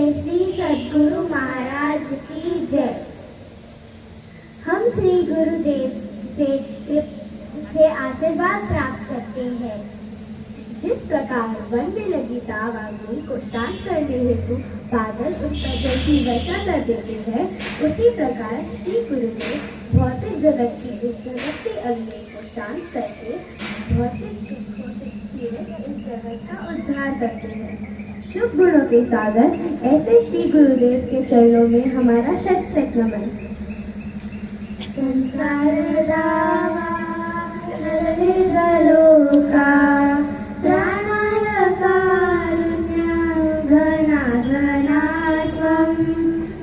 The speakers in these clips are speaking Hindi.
श्री सद्गुरु महाराज की जय। हम श्री गुरुदेव से आशीर्वाद प्राप्त करते हैं। जिस प्रकार वन में लगी ताव अग्नि को शांत करने हेतु बादल उस पर जल की वर्षा कर देते हैं, उसी प्रकार श्री गुरुदेव भौतिक जगत की इस जगती अग्नि को शांत करके भौतिक दुखों से पीड़ित इस जगत का उद्धार करते हैं। शुभ गुणों के सागर ऐसे श्री गुरुदेव के चरणों में हमारा शत शत नमन। संसार दावा लोका प्राणाय कारुण्यं घना घनात्वं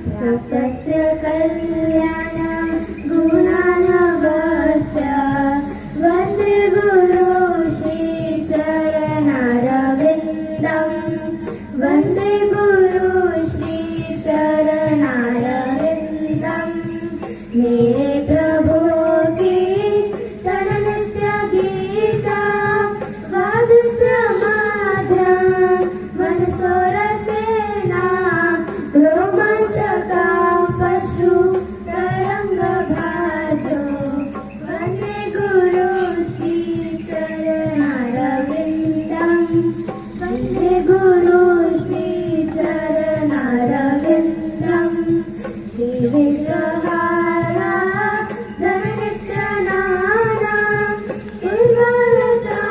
प्राप्तस्य कल्याणं गुणानवस्य वन्दे गुरु श्री चरणारविन्दं वन्दे गुरु श्री चरणारविन्दं। मेरे प्रभु की तननित्य गीता वादित्र माध्यम मनसोरसेना रोमांचका पशु तरंग भाजो वन्दे गुरु श्री चरणारविन्दं वन्दे गुरु श्री चरणारविन्दं। श्री विग्रहारा धननित्यनाना उर्वरता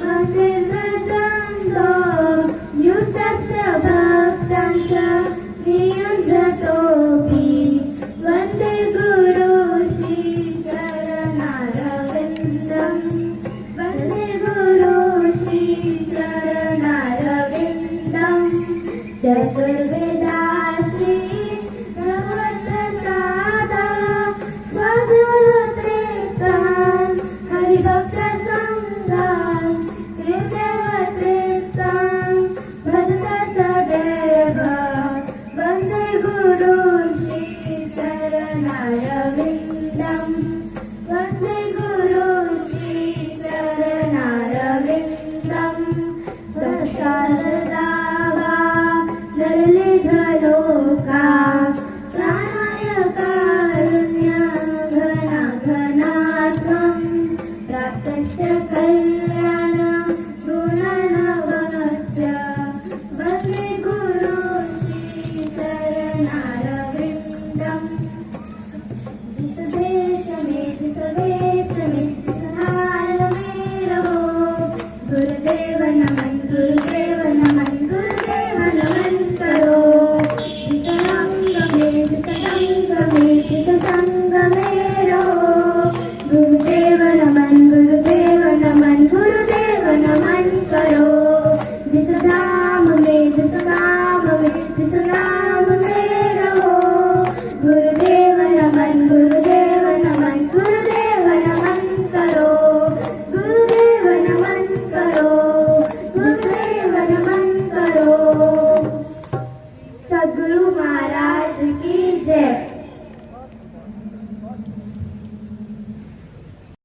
मतिर्व्रजन्तो युक्तस्य भक्तं च नियुञ्जतोऽपि वन्दे गुरु श्री चरणारविन्दं वन्दे गुरु श्री चरणारविन्दं। चतुर्वेदा श्री भगवत्प्रसादा स्वगुरुत्रितं हरिभक्तसङ्गं हृदयवत्रितं भजत सदैव वन्दे गुरु श्री चरणारविन्दं।